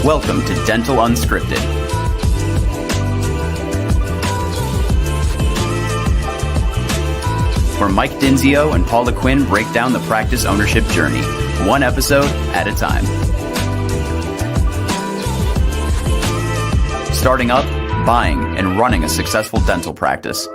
Welcome to Dental Unscripted, where Mike Dinzio and Paula Quinn break down the practice ownership journey, one episode at a time. Starting up, buying, and running a successful dental practice.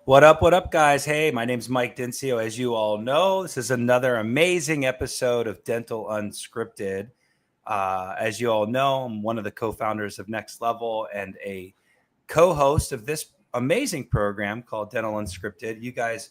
What up, guys? Hey, my name's Mike Dinzio. As you all know, this is another amazing episode of Dental Unscripted. As you all know, I'm one of the co-founders of Next Level and a co-host of this amazing program called Dental Unscripted. You guys,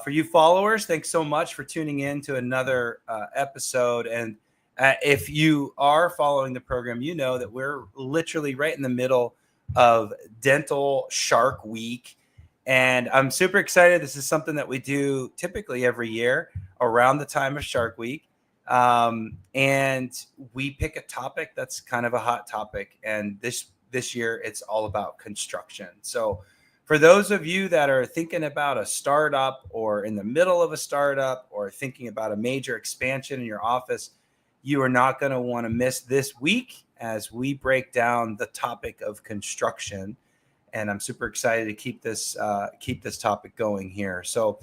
for you followers, thanks so much for tuning in to another episode. And if you are following the program, you know that we're literally right in the middle of Dental Shark Week. And I'm super excited. This is something that we do typically every year around the time of Shark Week. And we pick a topic that's kind of a hot topic. And this year, it's all about construction. So for those of you that are thinking about a startup or in the middle of a startup or thinking about a major expansion in your office, you are not going to want to miss this week as we break down the topic of construction. And I'm super excited to keep this topic going here. So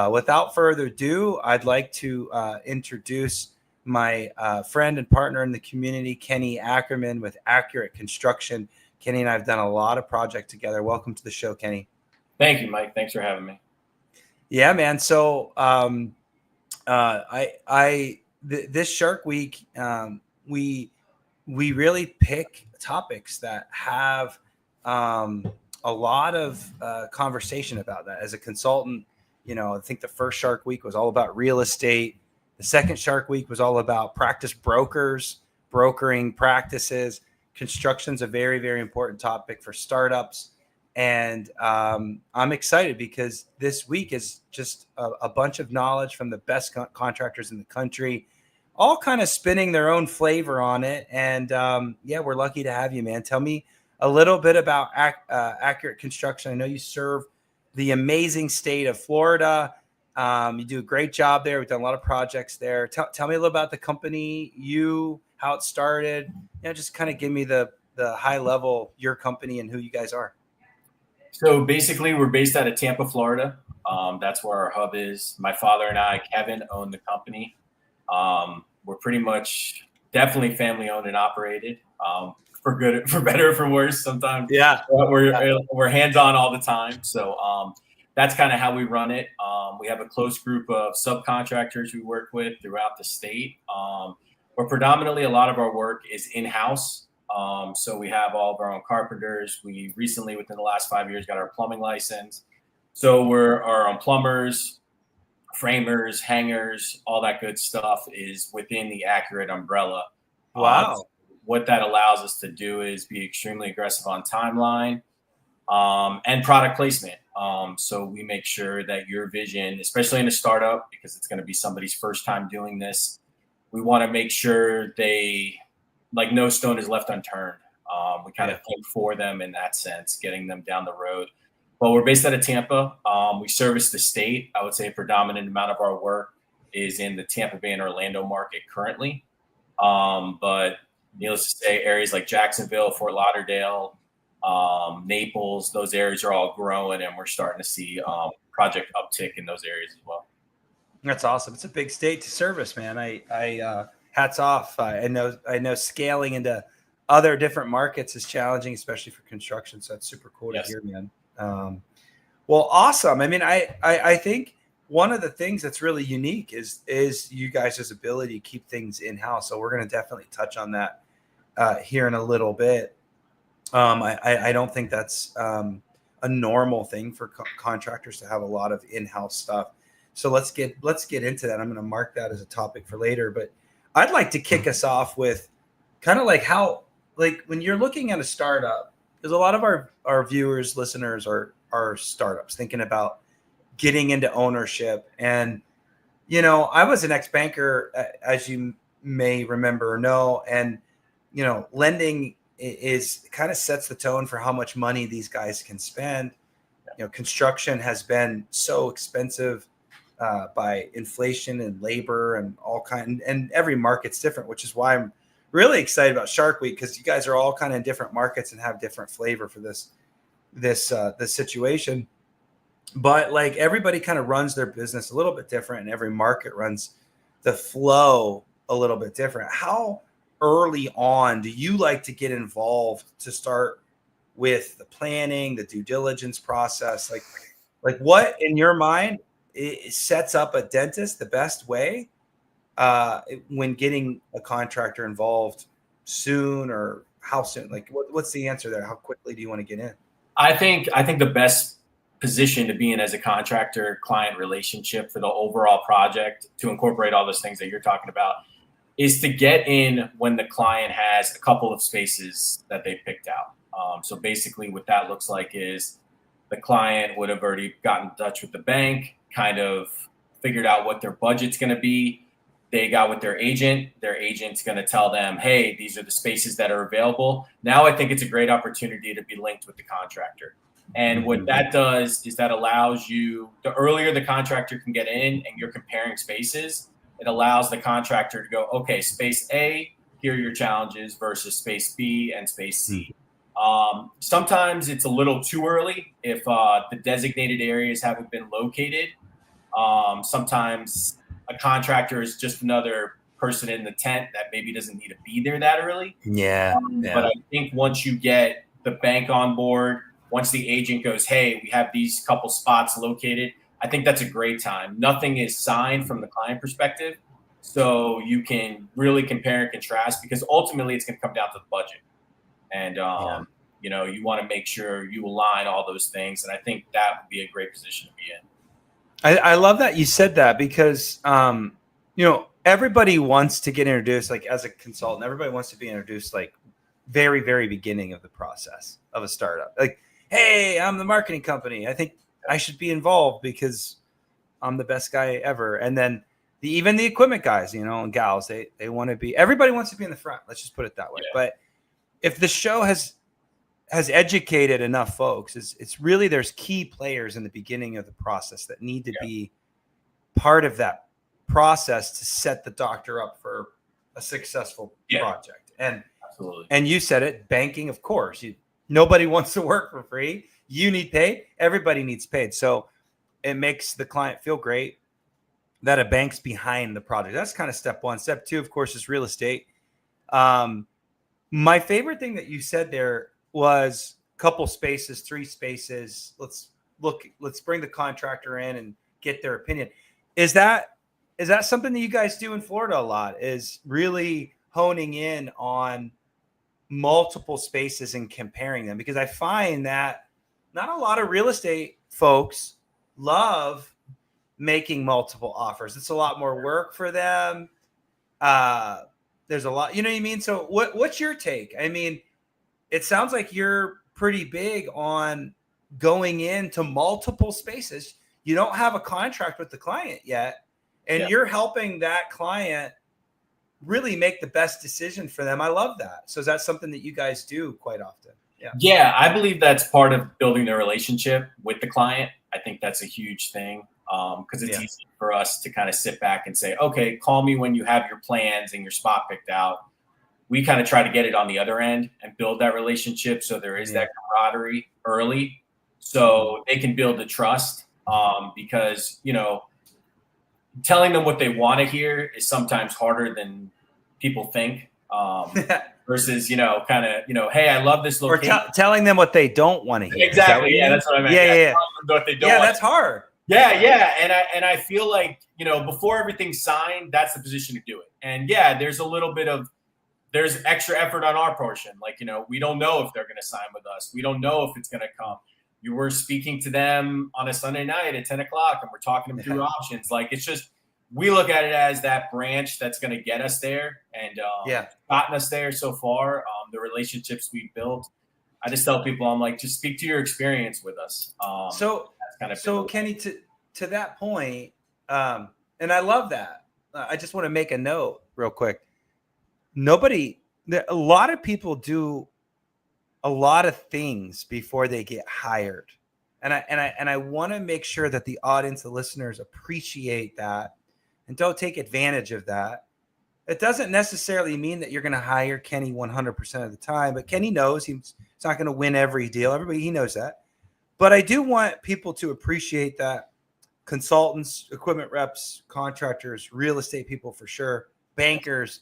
without further ado, I'd like to introduce my friend and partner in the community, Kenneth Ackerman with Accurate Construction. Kenny and I have done a lot of projects together. Welcome to the show, Kenny. Thank you, Mike. Thanks for having me. Yeah, man. So this Shark Week, we really pick topics that have a lot of conversation about that. As a consultant, I think the first Shark Week was all about real estate. The second Shark Week was all about practice brokers, brokering practices. Construction's a very, very important topic for startups. And I'm excited because this week is just a bunch of knowledge from the best contractors in the country, all kind of spinning their own flavor on it. And we're lucky to have you, man. Tell me a little bit about Accurate Construction. I know you serve the amazing state of Florida. You do a great job there. We've done a lot of projects there. Tell me a little about the company, how it started. Just kind of give me the high level, your company and who you guys are. So basically, we're based out of Tampa, Florida. That's where our hub is. My father and I, Kevin, own the company. We're pretty much definitely family owned and operated. For good, for better, for worse. Sometimes, we're hands on all the time. So that's kind of how we run it. We have a close group of subcontractors we work with throughout the state. But predominantly, a lot of our work is in house. So we have all of our own carpenters. We recently, within the last 5 years, got our plumbing license. So we're our own plumbers, framers, hangers, all that good stuff is within the Accurate umbrella. Wow. What that allows us to do is be extremely aggressive on timeline and product placement. So we make sure that your vision, especially in a startup, because it's going to be somebody's first time doing this, we want to make sure no stone is left unturned. We kind of think for them in that sense, getting them down the road. Well, we're based out of Tampa. We service the state. I would say a predominant amount of our work is in the Tampa Bay and Orlando market currently. But needless to say, areas like Jacksonville, Fort Lauderdale, Naples, those areas are all growing, and we're starting to see project uptick in those areas as well. That's awesome. It's a big state to service, man. I hats off. I know scaling into other different markets is challenging, especially for construction. So it's super cool to hear, man. Well, awesome. I mean, I think one of the things that's really unique is you guys' ability to keep things in-house. So we're going to definitely touch on that here in a little bit. I don't think that's a normal thing for contractors to have a lot of in-house stuff. So let's get into that. I'm going to mark that as a topic for later, but I'd like to kick us off with kind of like how, like when you're looking at a startup, because a lot of our viewers, listeners are startups thinking about getting into ownership. And, I was an ex-banker, as you may remember or know, and, lending is kind of sets the tone for how much money these guys can spend. Construction has been so expensive by inflation and labor and all and every market's different, which is why I'm really excited about Shark Week, because you guys are all kind of in different markets and have different flavor for this situation. But like everybody kind of runs their business a little bit different, and every market runs the flow a little bit different. How early on do you like to get involved to start with the planning, the due diligence process? Like what in your mind it sets up a dentist the best way when getting a contractor involved soon, or how soon? Like what's the answer there? How quickly do you want to get in? I think the best position to be in as a contractor client relationship for the overall project, to incorporate all those things that you're talking about, is to get in when the client has a couple of spaces that they picked out. So basically what that looks like is the client would have already gotten in touch with the bank, kind of figured out what their budget's going to be. They got with their agent. Their agent's going to tell them, hey, these are the spaces that are available. Now I think it's a great opportunity to be linked with the contractor. And what that does is that allows you, the earlier the contractor can get in and you're comparing spaces, it allows the contractor to go, okay, space A, here are your challenges versus space B and space C. Sometimes it's a little too early if the designated areas haven't been located. Sometimes a contractor is just another person in the tent that maybe doesn't need to be there that early. Yeah. But I think once you get the bank on board, once the agent goes, hey, we have these couple spots located, I think that's a great time. Nothing is signed from the client perspective, so you can really compare and contrast, because ultimately it's going to come down to the budget. And, you want to make sure you align all those things. And I think that would be a great position to be in. I love that you said that, because, everybody wants to get introduced, like as a consultant, everybody wants to be introduced like very, very beginning of the process of a startup. Like, hey, I'm the marketing company. I think I should be involved because I'm the best guy ever. And then even the equipment guys, and gals, they want to be, everybody wants to be in the front. Let's just put it that way. Yeah. But if the show has educated enough folks, it's really, there's key players in the beginning of the process that need to be part of that process to set the doctor up for a successful project. And absolutely. And you said it, banking, of course, nobody wants to work for free. You need paid. Everybody needs paid. So it makes the client feel great that a bank's behind the project. That's kind of step one. Step two, of course, is real estate. My favorite thing that you said there was couple spaces, 3 spaces. Let's bring the contractor in and get their opinion. Is that something that you guys do in Florida a lot, is really honing in on multiple spaces and comparing them? Because I find that not a lot of real estate folks love making multiple offers. It's a lot more work for them. There's a lot, you know what I mean? So what's your take? I mean, it sounds like you're pretty big on going into multiple spaces. You don't have a contract with the client yet, and you're helping that client really make the best decision for them. I love that. So is that something that you guys do quite often? Yeah, I believe that's part of building the relationship with the client. I think that's a huge thing, because it's easy for us to kind of sit back and say, okay, call me when you have your plans and your spot picked out. We kind of try to get it on the other end and build that relationship, so there is that camaraderie early, so they can build the trust, because, telling them what they want to hear is sometimes harder than people think. Versus, hey, I love this location. Or telling them what they don't want to hear. Exactly. That's what I meant. Yeah. What they don't want that's hard. Yeah. And I feel like, before everything's signed, that's the position to do it. And there's a little bit of, there's extra effort on our portion. Like, we don't know if they're going to sign with us. We don't know if it's going to come. You were speaking to them on a Sunday night at 10 o'clock and we're talking them through options. Like, it's just, we look at it as that branch that's going to get us there, and gotten us there so far. The relationships we've built, I just tell people, I'm like, just speak to your experience with us. So Kenny, to that point, and I love that. I just want to make a note real quick. A lot of people do a lot of things before they get hired. And I want to make sure that the audience, the listeners appreciate that and don't take advantage of that. It doesn't necessarily mean that you're going to hire Kenny 100% of the time, but Kenny knows he's not going to win every deal. Everybody, he knows that. But I do want people to appreciate that consultants, equipment reps, contractors, real estate people for sure, bankers,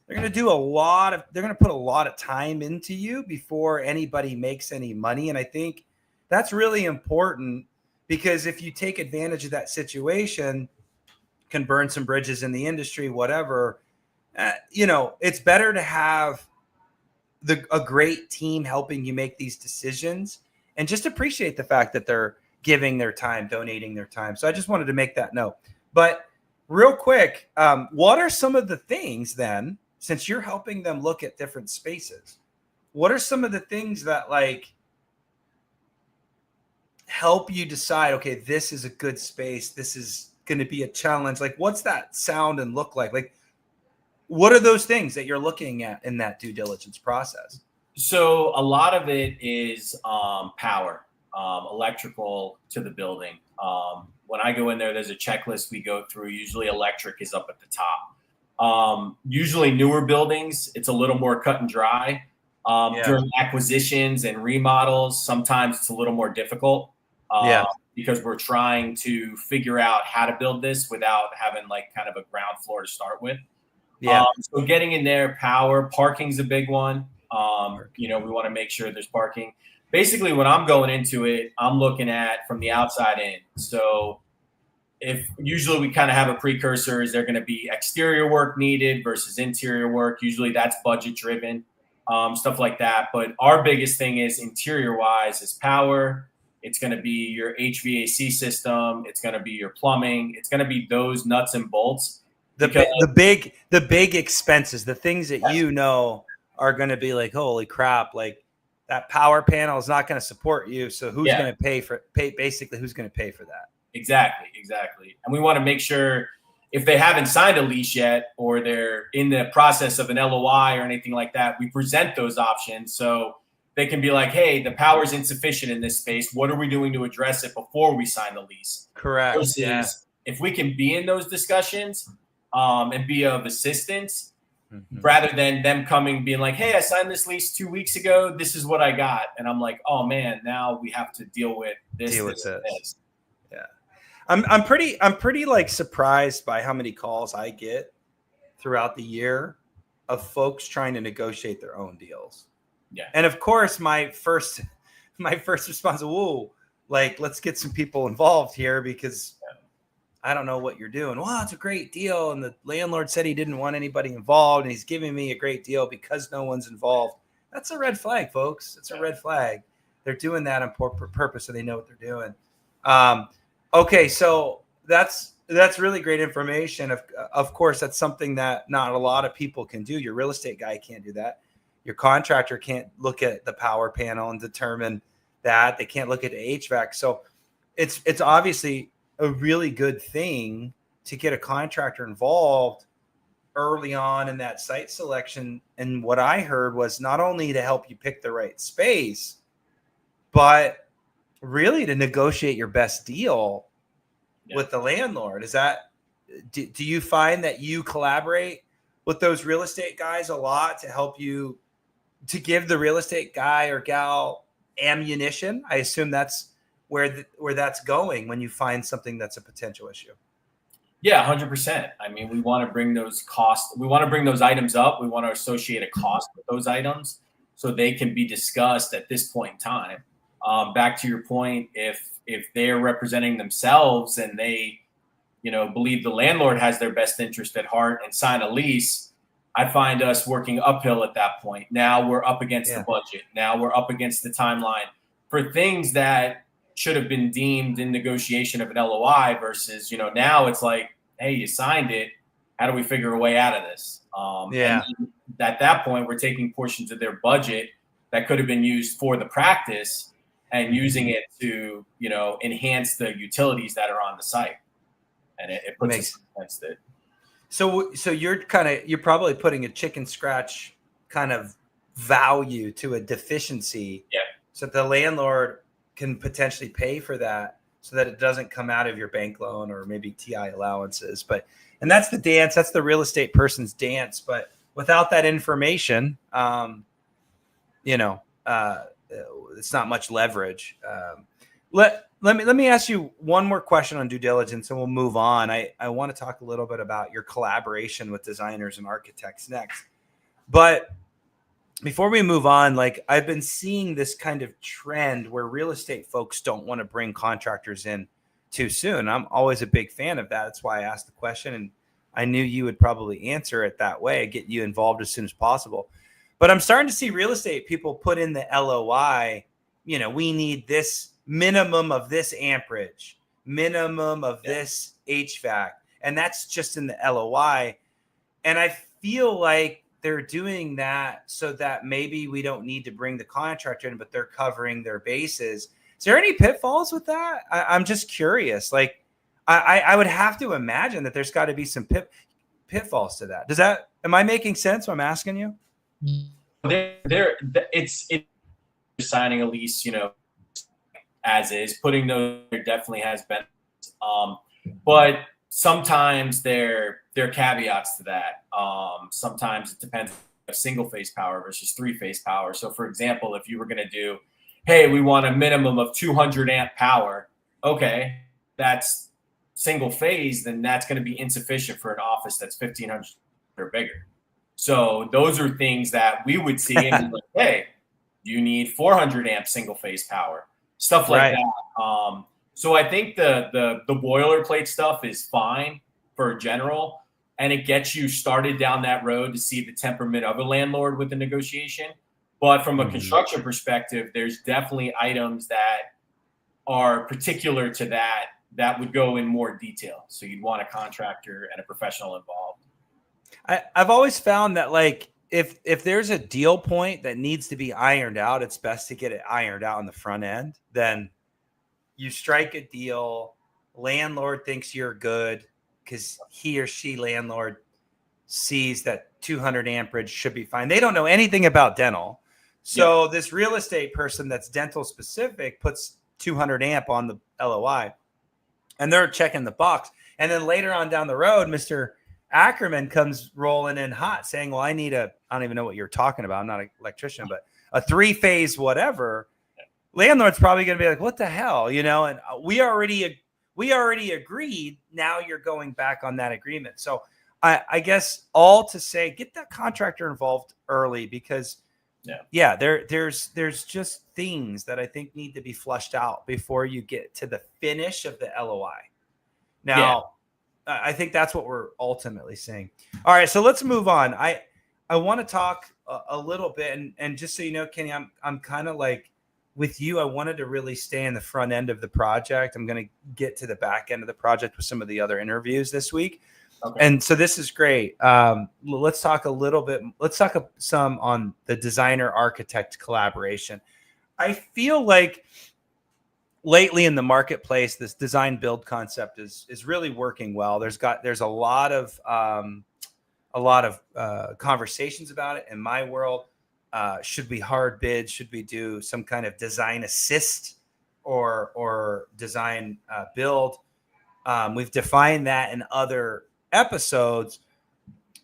they're going to put a lot of time into you before anybody makes any money. And I think that's really important, because if you take advantage of that situation, can burn some bridges in the industry, whatever, it's better to have a great team helping you make these decisions, and just appreciate the fact that they're giving their time, donating their time. So I just wanted to make that note. But real quick, what are some of the things then, since you're helping them look at different spaces, what are some of the things that like help you decide, okay, this is a good space, this is going to be a challenge? Like, what's that sound and look like? Like, what are those things that you're looking at in that due diligence process? So a lot of it is power, electrical to the building. When I go in there, there's a checklist we go through. Usually electric is up at the top. Usually newer buildings, it's a little more cut and dry. During acquisitions and remodels, sometimes it's a little more difficult because we're trying to figure out how to build this without having like kind of a ground floor to start with. So getting in there, power, parking's a big one. We want to make sure there's parking. Basically, when I'm going into it, I'm looking at from the outside in. So if usually we kind of have a precursor, is there going to be exterior work needed versus interior work? Usually that's budget driven, stuff like that. But our biggest thing is interior wise is power. It's going to be your HVAC system. It's going to be your plumbing. It's going to be those nuts and bolts. The big expenses, the things that are going to be like, holy crap, like that power panel is not going to support you. So who's going to basically who's going to pay for that? Exactly. And we want to make sure if they haven't signed a lease yet, or they're in the process of an LOI or anything like that, we present those options so they can be like, hey, the power is insufficient in this space. What are we doing to address it before we sign the lease? Correct. Versus if we can be in those discussions and be of assistance, rather than them coming being like, hey, I signed this lease 2 weeks ago. This is what I got. And I'm like, oh man, now we have to deal with this. Yeah. I'm pretty like surprised by how many calls I get throughout the year of folks trying to negotiate their own deals. Yeah. And of course, my first response, whoa, like, let's get some people involved here, because I don't know what you're doing. Well, it's a great deal. And the landlord said he didn't want anybody involved, and he's giving me a great deal because no one's involved. That's a red flag, folks. It's a red flag. They're doing that on purpose, so they know what they're doing. Okay. So that's really great information. Of course, that's something that not a lot of people can do. Your real estate guy can't do that. Your contractor can't look at the power panel and determine that. They can't look at the HVAC. So it's obviously a really good thing to get a contractor involved early on in that site selection. And what I heard was not only to help you pick the right space, but really to negotiate your best deal with the landlord. Is that, do you find that you collaborate with those real estate guys a lot to help you, to give the real estate guy or gal ammunition? I assume that's where that's going when you find something that's a potential issue. Yeah, 100%. I mean, we want to bring those costs. We want to bring those items up. We want to associate a cost with those items so they can be discussed at this point in time. Back to your point, if they're representing themselves and they, believe the landlord has their best interest at heart and sign a lease, I find us working uphill at that point. Now we're up against the budget. Now we're up against the timeline for things that should have been deemed in negotiation of an LOI versus, now it's like, hey, you signed it. How do we figure a way out of this? And at that point, we're taking portions of their budget that could have been used for the practice and using it to, enhance the utilities that are on the site. And it puts us against it. So you're probably putting a chicken scratch kind of value to a deficiency, so that the landlord can potentially pay for that, so that it doesn't come out of your bank loan or maybe TI allowances. And that's the dance. That's the real estate person's dance. But without that information, it's not much leverage. Let me ask you one more question on due diligence, and we'll move on. I want to talk a little bit about your collaboration with designers and architects next. But before we move on, like, I've been seeing this kind of trend where real estate folks don't want to bring contractors in too soon. I'm always a big fan of that. That's why I asked the question, and I knew you would probably answer it that way, get you involved as soon as possible. But I'm starting to see real estate people put in the LOI, we need this minimum of this amperage, minimum of this HVAC. And that's just in the LOI. And I feel like they're doing that so that maybe we don't need to bring the contractor in, but they're covering their bases. Is there any pitfalls with that? I'm just curious. Like, I would have to imagine that there's got to be some pitfalls to that. Am I making sense when I'm asking you? It's signing a lease, as is. Putting those there definitely has benefits. But sometimes there are caveats to that. Sometimes it depends on single phase power versus 3-phase power. So for example, if you were going to do, hey, we want a minimum of 200 amp power. Okay, that's single phase, then that's going to be insufficient for an office that's 1,500 or bigger. So those are things that we would see and be like, hey, you need 400 amp single phase power, stuff like that. So I think the boilerplate stuff is fine for general, and it gets you started down that road to see the temperament of a landlord with the negotiation. But from a construction perspective, there's definitely items that are particular to that would go in more detail. So you'd want a contractor and a professional involved. I've always found that, like, if there's a deal point that needs to be ironed out, it's best to get it ironed out on the front end. Then you strike a deal, landlord thinks you're good because he or she, landlord, sees that 200 amperage should be fine. They don't know anything about dental. So this real estate person that's dental specific puts 200 amp on the LOI, and they're checking the box. And then later on down the road, Mr. Ackerman comes rolling in hot saying, well, I don't even know what you're talking about. I'm not an electrician, but a 3-phase whatever. Landlord's probably going to be like, what the hell? And we already agreed. Now you're going back on that agreement. So I guess all to say, get that contractor involved early, because there's just things that I think need to be flushed out before you get to the finish of the LOI. Now, I think that's what we're ultimately saying. All right, so let's move on. I want to talk a little bit, and just so you know, Kenny, I'm kind of like with you. I wanted to really stay in the front end of the project. I'm going to get to the back end of the project with some of the other interviews this week. Okay. And so this is great. Let's talk a little bit. Let's talk some on the designer architect collaboration. I feel like lately in the marketplace, this design build concept is really working well. There's a lot of conversations about it in my world. Should we hard bid? Should we do some kind of design assist or design build? We've defined that in other episodes.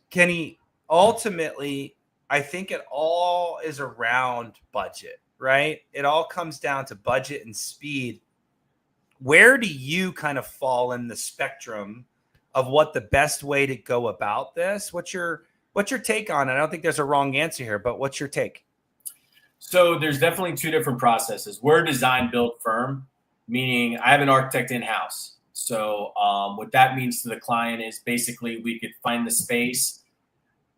Kenny, ultimately, I think it all is around budget, right? It all comes down to budget and speed. Where do you kind of fall in the spectrum of what the best way to go about this? What's your take on it? I don't think there's a wrong answer here, but what's your take? So there's definitely two different processes. We're a design build firm, meaning I have an architect in-house. So what that means to the client is basically we could find the space,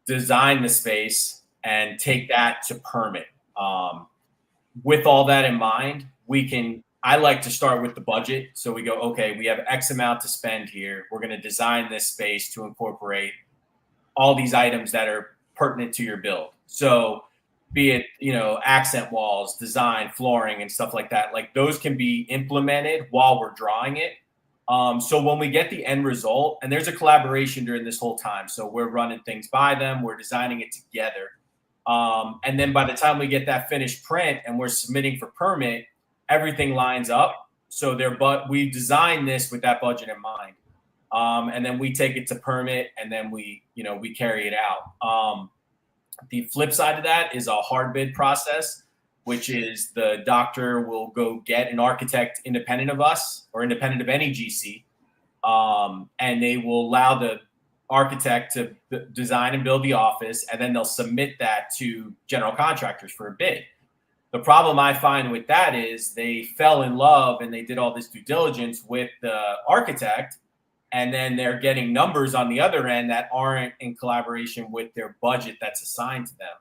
design the space, and take that to permit. With all that in mind, I like to start with the budget. So we go, okay, we have X amount to spend here. We're going to design this space to incorporate all these items that are pertinent to your build. So be it, accent walls, design, flooring, and stuff like that. Like those can be implemented while we're drawing it. So when we get the end result, and there's a collaboration during this whole time. So we're running things by them. We're designing it together. And then by the time we get that finished print and we're submitting for permit, everything lines up. So we designed this with that budget in mind. And then we take it to permit, and then we carry it out. The flip side of that is a hard bid process, which is the doctor will go get an architect independent of us or independent of any GC. And they will allow the architect to design and build the office, and then they'll submit that to general contractors for a bid. The problem I find with that is they fell in love and they did all this due diligence with the architect, and then they're getting numbers on the other end that aren't in collaboration with their budget that's assigned to them.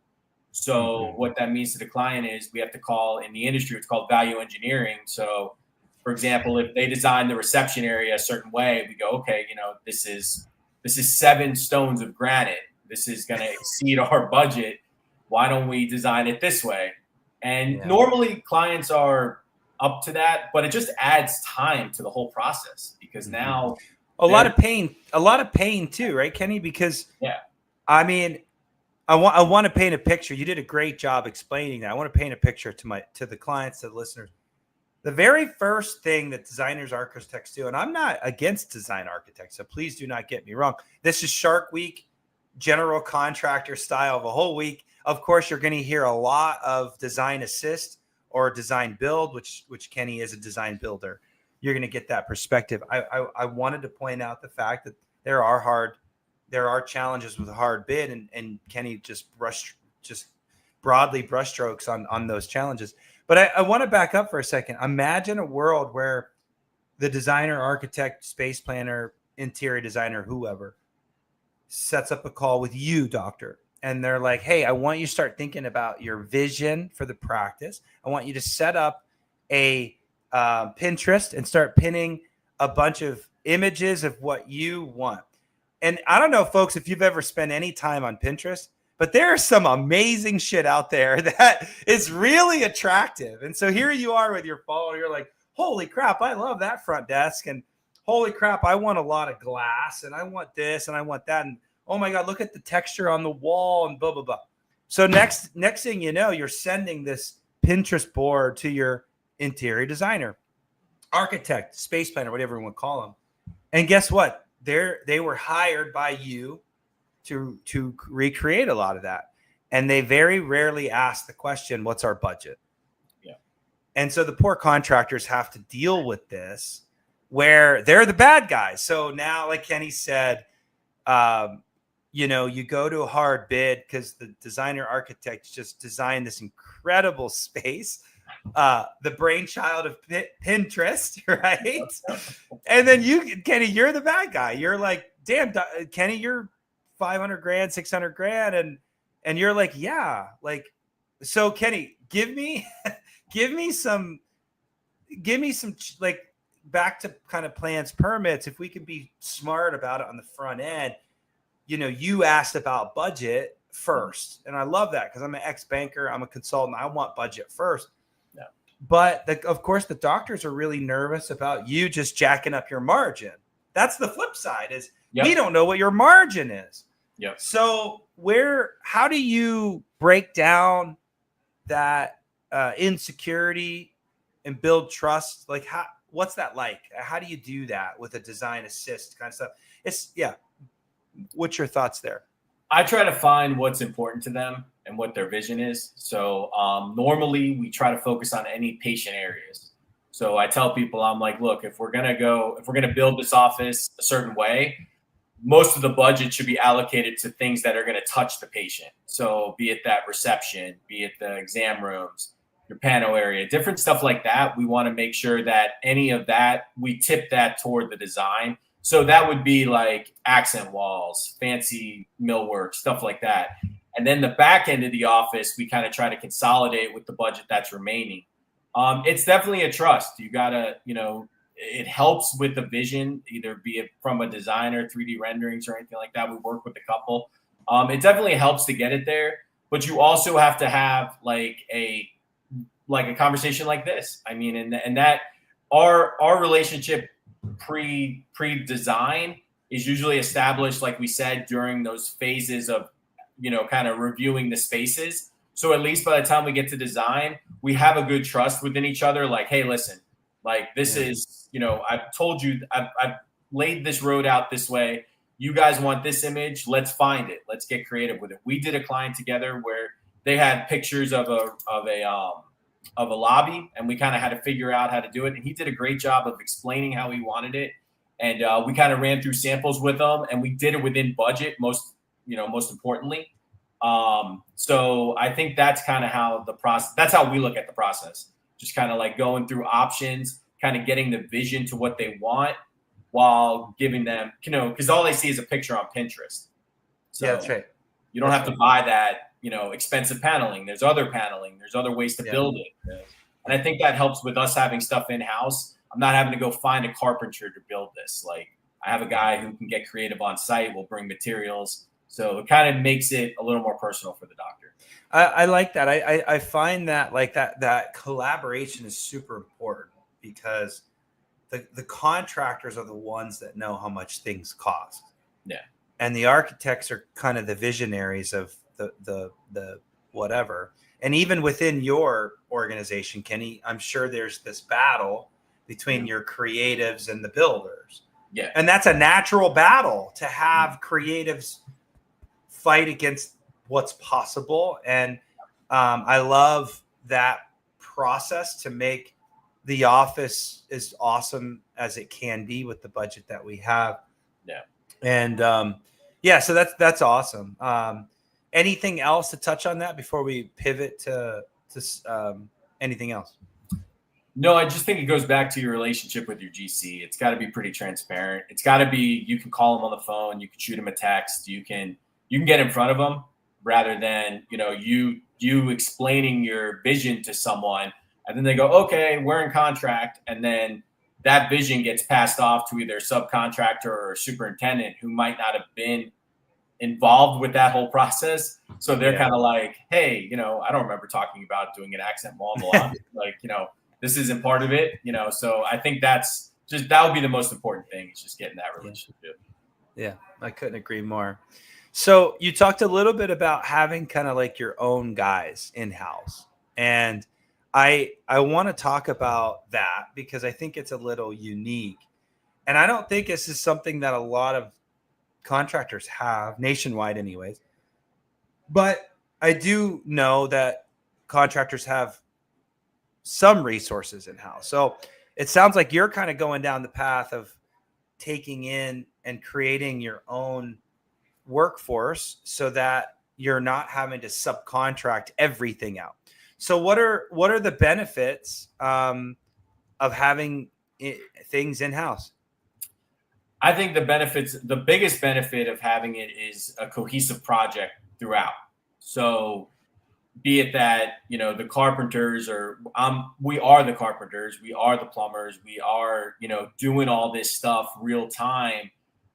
So what that means to the client is we have to call, in the industry, it's called value engineering. So for example, if they design the reception area a certain way, we go, okay, this is 7 stones of granite. This is going to exceed our budget. Why don't we design it this way? And normally clients are up to that, but it just adds time to the whole process because now a lot of pain too, right, Kenny? Because I mean, I want to paint a picture. You did a great job explaining that. I want to paint a picture to the clients, to the listeners. The very first thing that designers, architects do, and I'm not against design architects, so please do not get me wrong. This is Shark Week, general contractor style of a whole week. Of course, you're going to hear a lot of design assist or design build, which Kenny is a design builder. You're going to get that perspective. I wanted to point out the fact that there are challenges with a hard bid, and Kenny just broadly brushstrokes on those challenges. But I want to back up for a second. Imagine a world where the designer, architect, space planner, interior designer, whoever, sets up a call with you, doctor. And they're like, hey, I want you to start thinking about your vision for the practice. I want you to set up a Pinterest and start pinning a bunch of images of what you want. And I don't know, folks, if you've ever spent any time on Pinterest, but there's some amazing shit out there that is really attractive. And so here you are with your phone. You're like, holy crap, I love that front desk. And holy crap, I want a lot of glass. And I want this and I want that. And oh my God, look at the texture on the wall and blah, blah, blah. So next thing you know, you're sending this Pinterest board to your interior designer, architect, space planner, whatever you want to call them. And guess what? They were hired by you to recreate a lot of that. And they very rarely ask the question, what's our budget? Yeah. And so the poor contractors have to deal with this where they're the bad guys. So now, like Kenny said, you go to a hard bid because the designer architect just designed this incredible space, the brainchild of Pinterest, right? And then Kenny, you're the bad guy. You're like, damn, Kenny, you're $500,000, $600,000, and you're like, yeah, like, so Kenny, give me some like back to kind of plans, permits. If we can be smart about it on the front end, you asked about budget first, and I love that because I'm an ex-banker, I'm a consultant, I want budget first. Yeah. But of course, the doctors are really nervous about you just jacking up your margin. That's the flip side is we don't know what your margin is. Yeah. So how do you break down that insecurity and build trust? Like what's that like? How do you do that with a design assist kind of stuff? What's your thoughts there? I try to find what's important to them and what their vision is. So normally we try to focus on any patient areas. So I tell people, I'm like, look, if we're going to build this office a certain way, most of the budget should be allocated to things that are going to touch the patient. So be it that reception, be it the exam rooms, your pano area, different stuff like that. We want to make sure that any of that, we tip that toward the design. So that would be like accent walls, fancy millwork, stuff like that. And then the back end of the office, we kind of try to consolidate with the budget that's remaining. It's definitely a trust. You got to, it helps with the vision, either be it from a designer, 3D renderings or anything like that. We work with a couple. It definitely helps to get it there, but you also have to have like a conversation like this. I mean, and that our relationship pre-design is usually established, like we said, during those phases of kind of reviewing the spaces. So at least by the time we get to design, we have a good trust within each other. Like, hey, listen, like this is, I've told you, I've laid this road out this way. You guys want this image? Let's find it. Let's get creative with it. We did a client together where they had pictures of a lobby, and we kind of had to figure out how to do it. And he did a great job of explaining how he wanted it. And we kind of ran through samples with them, and we did it within budget. Most importantly. So I think that's kind of how that's how we look at the process. Just kind of like going through options, kind of getting the vision to what they want while giving them, because all they see is a picture on Pinterest. So yeah, that's right. You don't have to buy that, expensive paneling. There's other paneling. There's other ways to build it. Yeah. And I think that helps with us having stuff in-house. I'm not having to go find a carpenter to build this. Like, I have a guy who can get creative on site. We'll bring materials. So it kind of makes it a little more personal for the doctor. I like that. I find that like that collaboration is super important, because the contractors are the ones that know how much things cost. Yeah. And the architects are kind of the visionaries of the whatever. And even within your organization, Kenny, I'm sure there's this battle between your creatives and the builders. Yeah. And that's a natural battle to have creatives fight against what's possible. And I love that process to make the office as awesome as it can be with the budget that we have. Yeah. And so that's awesome. Anything else to touch on that before we pivot to anything else? No, I just think it goes back to your relationship with your GC. It's got to be pretty transparent. It's got to be, you can call them on the phone, you can shoot them a text, you can get in front of them, rather than, you explaining your vision to someone and then they go, okay, we're in contract. And then that vision gets passed off to either a subcontractor or a superintendent who might not have been involved with that whole process. So they're kind of like, hey, I don't remember talking about doing an accent wall in the lobby. Like, this isn't part of it, so I think that would be the most important thing, is just getting that relationship. Yeah, I couldn't agree more. So you talked a little bit about having kind of like your own guys in-house. And I want to talk about that because I think it's a little unique. And I don't think this is something that a lot of contractors have, nationwide anyways. But I do know that contractors have some resources in-house. So it sounds like you're kind of going down the path of taking in and creating your own workforce so that you're not having to subcontract everything out. So what are the benefits of having things in-house? I think the biggest benefit of having it is a cohesive project throughout. So be it that, the carpenters we are the carpenters, we are the plumbers, we are, doing all this stuff real time.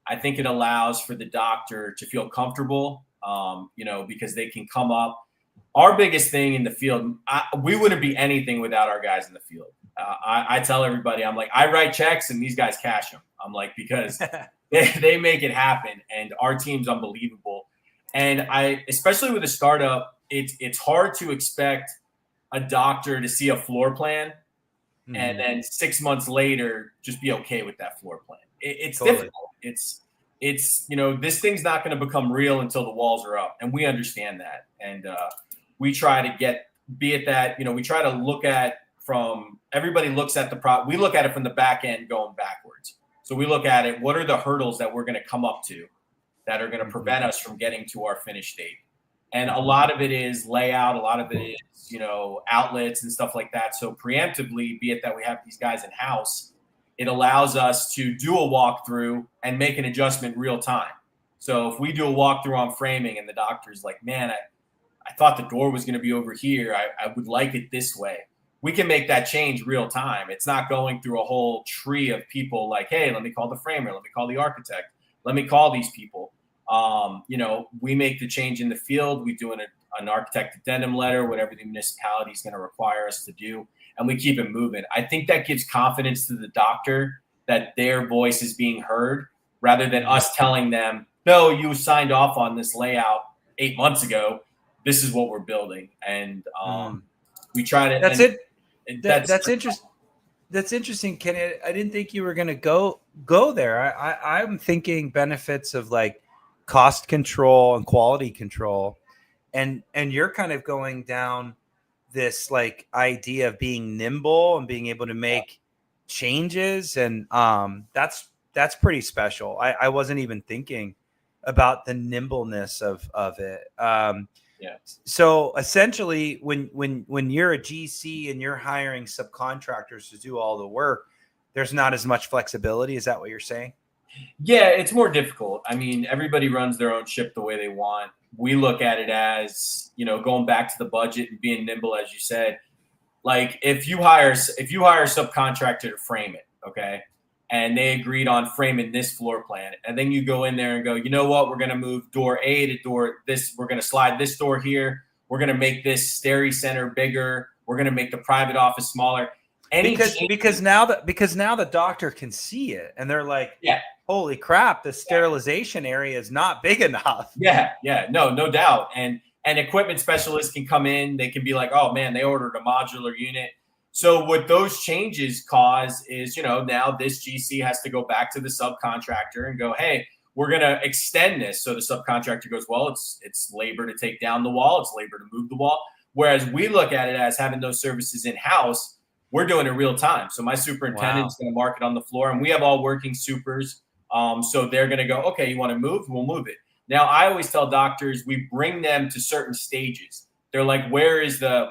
I think it allows for the doctor to feel comfortable, because they can come up. Our biggest thing in the field, we wouldn't be anything without our guys in the field. I tell everybody, I'm like, I write checks and these guys cash them. I'm like, because they make it happen, and our team's unbelievable. And especially with a startup, it's hard to expect a doctor to see a floor plan and then 6 months later just be okay with that floor plan. It's totally difficult. It's this thing's not going to become real until the walls are up, and we understand that. And we try to we try to look at everybody looks at we look at it from the back end going backwards. So we look at it, what are the hurdles that we're going to come up to that are going to prevent us from getting to our finish date? And a lot of it is layout. A lot of it is, outlets and stuff like that. So preemptively, be it that we have these guys in house, it allows us to do a walkthrough and make an adjustment real time. So if we do a walkthrough on framing and the doctor's like, man, I thought the door was going to be over here. I would like it this way. We can make that change real time. It's not going through a whole tree of people like, hey, let me call the framer. Let me call the architect. Let me call these people. We make the change in the field. We do an architect addendum letter, whatever the municipality is going to require us to do, and we keep it moving. I think that gives confidence to the doctor that their voice is being heard, rather than us telling them, no, you signed off on this layout 8 months ago, this is what we're building. And we try to. That's and it. That's interesting. That's interesting, Kenny. I didn't think you were going to go there. I'm thinking benefits of like cost control and quality control, and you're kind of going down this like idea of being nimble and being able to make changes, and that's pretty special. I wasn't even thinking about the nimbleness of it. So essentially, when you're a GC and you're hiring subcontractors to do all the work, there's not as much flexibility. Is that what you're saying? Yeah, it's more difficult. I mean, everybody runs their own ship the way they want. We look at it as, going back to the budget and being nimble, as you said. Like if you hire a subcontractor to frame it, okay, and they agreed on framing this floor plan, and then you go in there and go, you know what, we're going to move door A to door this. We're going to slide this door here. We're going to make this Steri Center bigger. We're going to make the private office smaller. Because now the doctor can see it, and they're like, holy crap, the sterilization area is not big enough. No doubt. And equipment specialists can come in. They can be like, oh man, they ordered a modular unit. So what those changes cause is, now this GC has to go back to the subcontractor and go, hey, we're going to extend this. So the subcontractor goes, well, it's labor to take down the wall. It's labor to move the wall. Whereas we look at it as having those services in-house, we're doing it real time. So my superintendent's going to mark it on the floor, and we have all working supers. So they're going to go, okay, you want to move? We'll move it. Now, I always tell doctors, we bring them to certain stages. They're like, where is the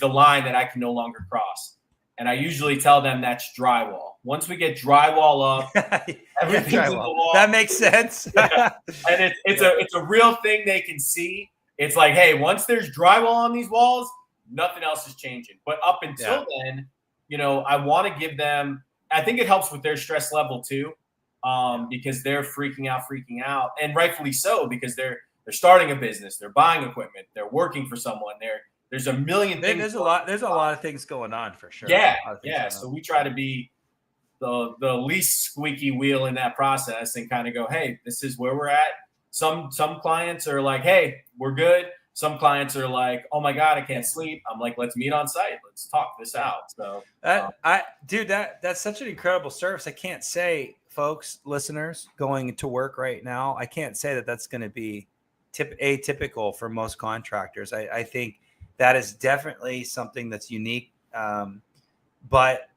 line that I can no longer cross? And I usually tell them that's drywall. Once we get drywall up, everything's in the wall. That makes sense. And it's a real thing they can see. It's like, hey, once there's drywall on these walls, nothing else is changing. But up until then, I want to give them, I think it helps with their stress level too, because they're freaking out, and rightfully so, because they're starting a business, they're buying equipment, they're working for someone. There's a million things. There's a lot of things going on for sure. Yeah. So we try to be the least squeaky wheel in that process and kind of go, hey, this is where we're at. Some clients are like, hey, we're good. Some clients are like, oh my God, I can't sleep. I'm like, let's meet on site. Let's talk this out. So that's such an incredible service. I can't say, folks, listeners going to work right now, I can't say that that's going to be atypical for most contractors. I think that is definitely something that's unique. But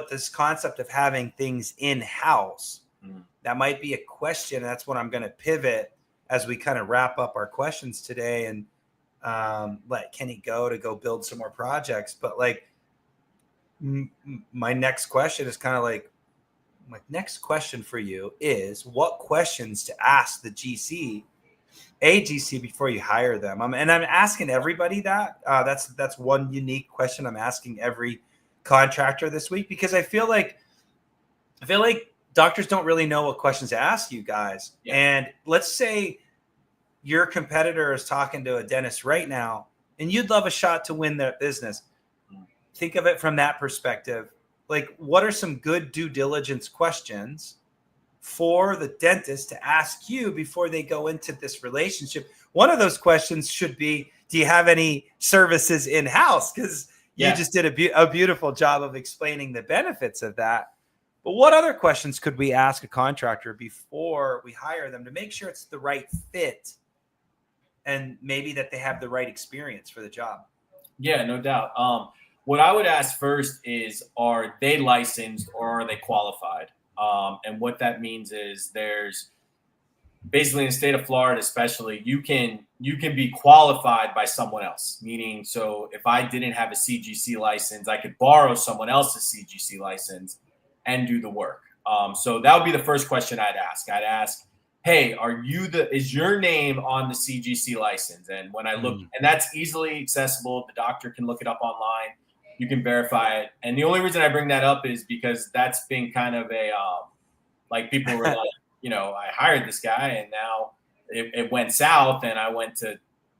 this concept of having things in-house, that might be a question. That's what I'm going to pivot as we kind of wrap up our questions today and let Kenny go build some more projects. But like my next question is kind of like, my next question for you is what questions to ask the GC before you hire them. I'm asking everybody that. That's one unique question I'm asking every contractor this week, because I feel like doctors don't really know what questions to ask you guys. Yeah. And let's say your competitor is talking to a dentist right now and you'd love a shot to win their business. Think of it from that perspective. Like, what are some good due diligence questions for the dentist to ask you before they go into this relationship? One of those questions should be, do you have any services in-house? Because you just did a beautiful job of explaining the benefits of that. But what other questions could we ask a contractor before we hire them to make sure it's the right fit and maybe that they have the right experience for the job? Yeah, no doubt. What I would ask first is, are they licensed or are they qualified? And what that means is there's basically in the state of Florida, especially, you can be qualified by someone else. Meaning, so if I didn't have a CGC license, I could borrow someone else's CGC license and do the work. So that would be the first question I'd ask. I'd ask, hey, is your name on the CGC license? And when I look, and that's easily accessible. The doctor can look it up online. You can verify it. And the only reason I bring that up is because that's been kind of a, like people were like, I hired this guy and now it went south and I went to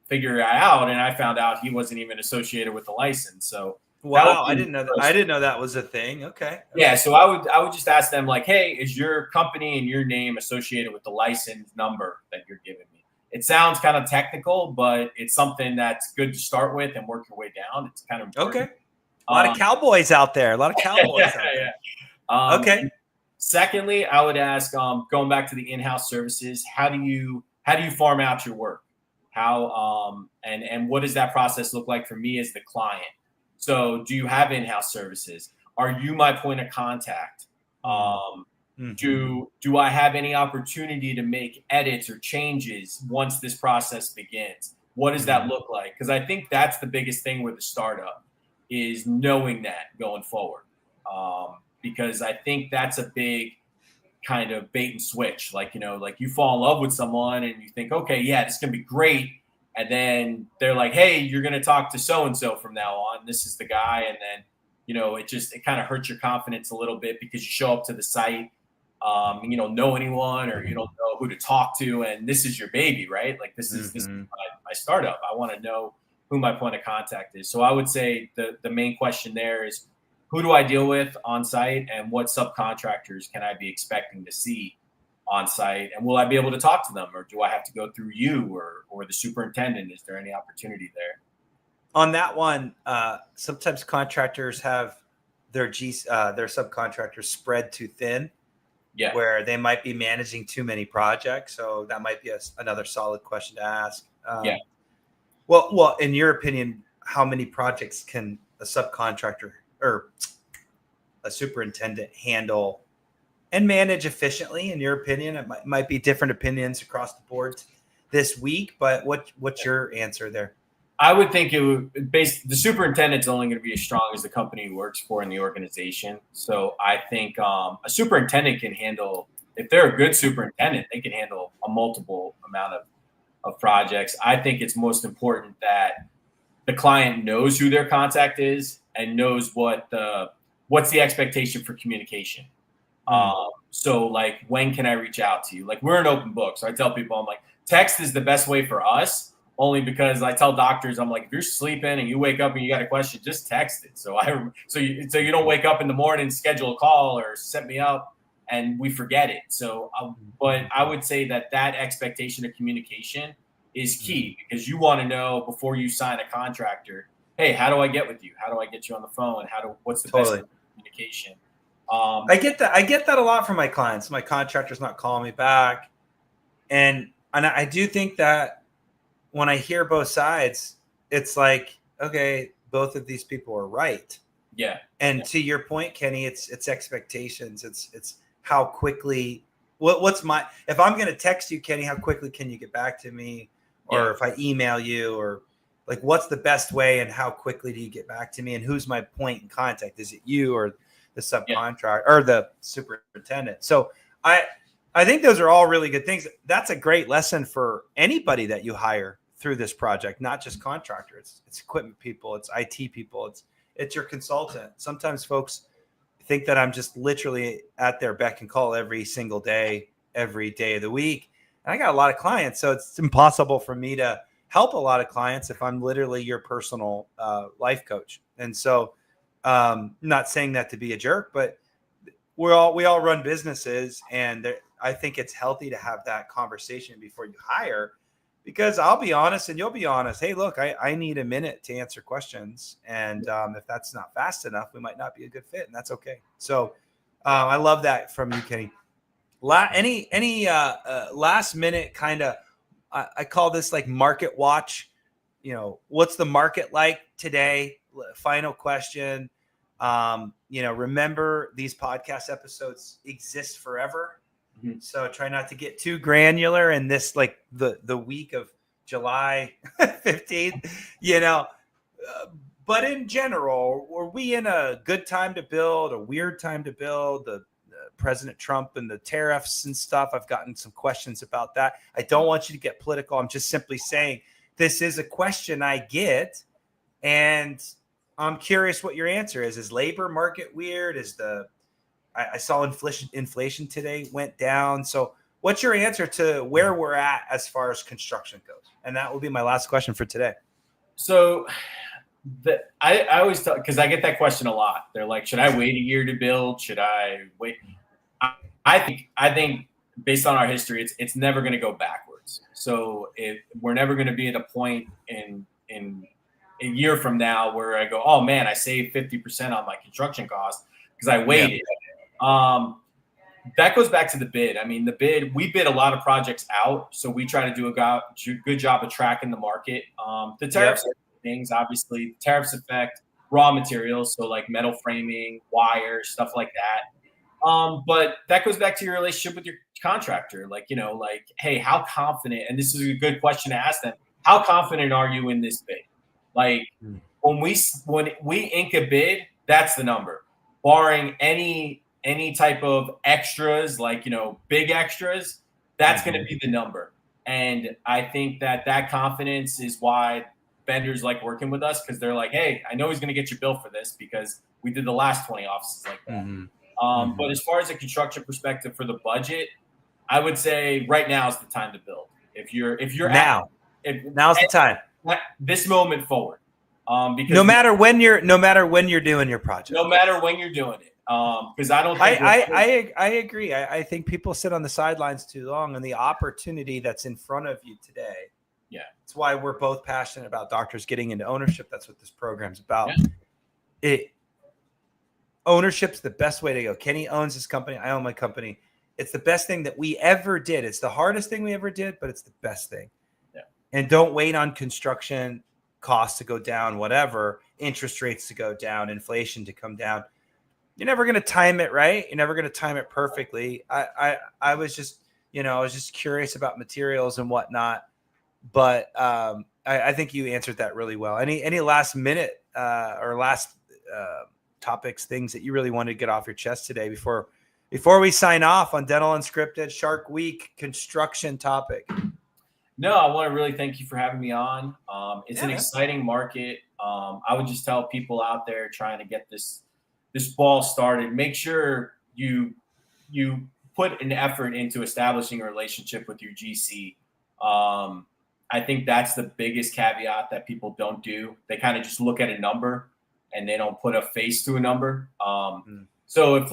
figure it out and I found out he wasn't even associated with the license. So wow, I didn't know that. I didn't know that was a thing. Okay. Yeah. So I would just ask them like, hey, is your company and your name associated with the license number that you're giving me? it sounds kind of technical, but it's something that's good to start with and work your way down. It's kind of important. Okay. A lot of cowboys out there. A lot of cowboys out there. Okay. Secondly, I would ask, going back to the in-house services, how do you farm out your work? How and what does that process look like for me as the client? So do you have in-house services? Are you my point of contact? Do I have any opportunity to make edits or changes once this process begins? What does that look like? Because I think that's the biggest thing with a startup is knowing that going forward. Because I think that's a big kind of bait and switch. Like, like you fall in love with someone and you think, okay, yeah, this is going to be great. And then they're like, hey, you're going to talk to so-and-so from now on. This is the guy. And then, it kind of hurts your confidence a little bit because you show up to the site, and you don't know anyone or you don't know who to talk to. And this is your baby, right? Like this is my startup. I want to know who my point of contact is. So I would say the main question there is, who do I deal with on site and what subcontractors can I be expecting to see on site? And will I be able to talk to them, or do I have to go through you or the superintendent? Is there any opportunity there? On that one, sometimes contractors have their subcontractors spread too thin, where they might be managing too many projects. So that might be another solid question to ask. Well, in your opinion, how many projects can a subcontractor or a superintendent handle and manage efficiently? In your opinion, it might be different opinions across the board this week, but what's your answer there? I would think the superintendent's only going to be as strong as the company he works for in the organization. So I think a superintendent can handle, if they're a good superintendent, they can handle a multiple amount of projects. I think it's most important that the client knows who their contact is and knows what's the expectation for communication. So like, when can I reach out to you? Like, we're an open book. So I tell people, I'm like, text is the best way for us, only because I tell doctors, I'm like, if you're sleeping and you wake up and you got a question, just text it. So you don't wake up in the morning, schedule a call or set me up and we forget it. So, but I would say that expectation of communication is key, because you want to know before you sign a contractor, hey, how do I get with you? How do I get you on the phone? What's the best communication? I get that a lot from my clients. My contractor's not calling me back. And I do think that when I hear both sides, it's like, okay, both of these people are right. Yeah. And to your point, Kenny, it's expectations. It's how quickly, if I'm going to text you, Kenny, how quickly can you get back to me? Or if I email you, or like, what's the best way and how quickly do you get back to me? And who's my point in contact? Is it you or the subcontractor or the superintendent? So I think those are all really good things. That's a great lesson for anybody that you hire through this project, not just contractors. It's equipment people, it's IT people, it's your consultant. Sometimes folks think that I'm just literally at their beck and call every single day, every day of the week. And I got a lot of clients, so it's impossible for me to help a lot of clients if I'm literally your personal life coach. And so, not saying that to be a jerk, but we all run businesses, and I think it's healthy to have that conversation before you hire, because I'll be honest and you'll be honest. Hey, look, I need a minute to answer questions, and if that's not fast enough, we might not be a good fit, and that's okay. So, I love that from you, Kenny. Any last minute kind of, I call this like market watch. What's the market like today? Final question. Remember, these podcast episodes exist forever. Mm-hmm. So try not to get too granular in this, like the week of July 15th, but in general, were we in a good time to build, a weird time to build? The President Trump and the tariffs and stuff. I've gotten some questions about that. I don't want you to get political. I'm just simply saying this is a question I get, and I'm curious what your answer is. Is labor market weird? I saw inflation today went down. So what's your answer to where we're at as far as construction goes? And that will be my last question for today. So I always tell, because I get that question a lot. They're like, should I wait a year to build? Should I wait? I think based on our history, it's never going to go backwards. So we're never going to be at a point in a year from now where I go, oh man, I saved 50% on my construction cost because I waited. Yeah. That goes back to the bid. I mean, we bid a lot of projects out, so we try to do a good job of tracking the market. The tariffs things, obviously, tariffs affect raw materials, so like metal framing, wire, stuff like that. But that goes back to your relationship with your contractor. Like, hey, how confident, and this is a good question to ask them, how confident are you in this bid? Like when we ink a bid, that's the number, barring any type of extras, like, big extras, that's going to be the number. And I think that confidence is why vendors like working with us, because they're like, hey, I know he's going to get your bill for this because we did the last 20 offices like that. But as far as a construction perspective for the budget, I would say right now is the time to build. If you're now's the time. This moment forward. Because no matter when you're doing your project. No matter when you're doing it. Because I don't think I agree. I think people sit on the sidelines too long, and the opportunity that's in front of you today. Yeah. That's why we're both passionate about doctors getting into ownership. That's what this program's about. Yeah. Ownership's the best way to go. Kenny owns his company. I own my company. It's the best thing that we ever did. It's the hardest thing we ever did, but it's the best thing. Yeah. And don't wait on construction costs to go down, whatever, interest rates to go down, inflation to come down. You're never going to time it right. You're never going to time it perfectly. I was just, I was just curious about materials and whatnot, but I think you answered that really well. Any last minute or last topics, things that you really wanted to get off your chest today before we sign off on Dental Unscripted Shark Week construction topic? No, I want to really thank you for having me on. It's an exciting market. I would just tell people out there trying to get this ball started, make sure you put an effort into establishing a relationship with your GC. I think that's the biggest caveat that people don't do. They kind of just look at a number and they don't put a face to a number. So if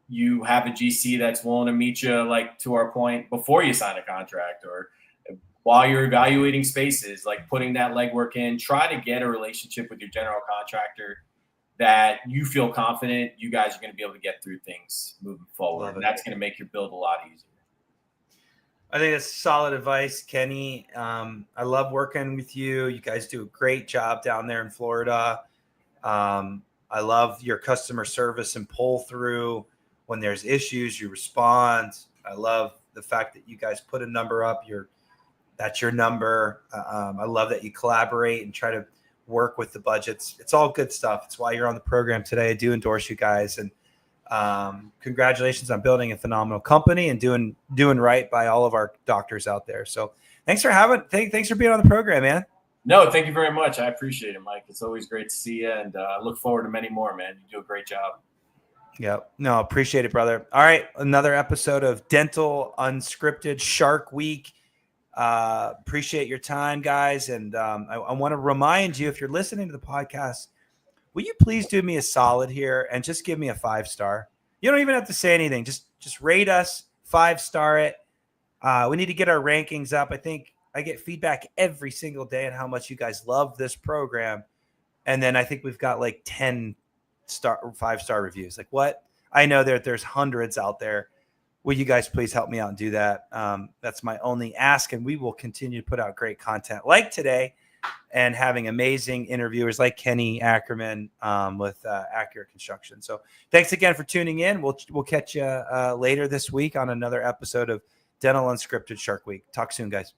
you have a GC that's willing to meet you, like to our point, before you sign a contract or while you're evaluating spaces, like putting that legwork in, try to get a relationship with your general contractor that you feel confident you guys are going to be able to get through things moving forward. And that's going to make your build a lot easier. I think that's solid advice, Kenny. I love working with you. You guys do a great job down there in Florida. I love your customer service and pull through. When there's issues, you respond. I love the fact that you guys put a number up. That's your number. I love that you collaborate and try to work with the budgets. It's all good stuff. It's why you're on the program today. I do endorse you guys, and congratulations on building a phenomenal company and doing right by all of our doctors out there. So thanks for being on the program, man. No, thank you very much. I appreciate it, Mike. It's always great to see you, and I look forward to many more, man. You do a great job. Yeah, no, appreciate it, brother. All right, another episode of Dental Unscripted Shark Week. Appreciate your time, guys. And I want to remind you, if you're listening to the podcast, will you please do me a solid here and just give me a 5-star? You don't even have to say anything. Just rate us, 5-star it. We need to get our rankings up. I think I get feedback every single day on how much you guys love this program. And then I think we've got like 10 5-star reviews. Like, what? I know there's hundreds out there. Will you guys please help me out and do that? That's my only ask, and we will continue to put out great content like today and having amazing interviewers like Kenny Ackerman with Accurate Construction. So thanks again for tuning in. We'll catch you later this week on another episode of Dental Unscripted Shark Week. Talk soon, guys.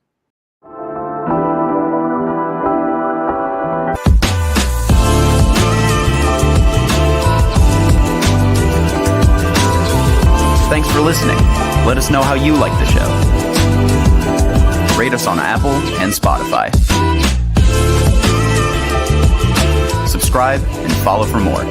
Thanks for listening. Let us know how you like the show. Rate us on Apple and Spotify. Subscribe and follow for more.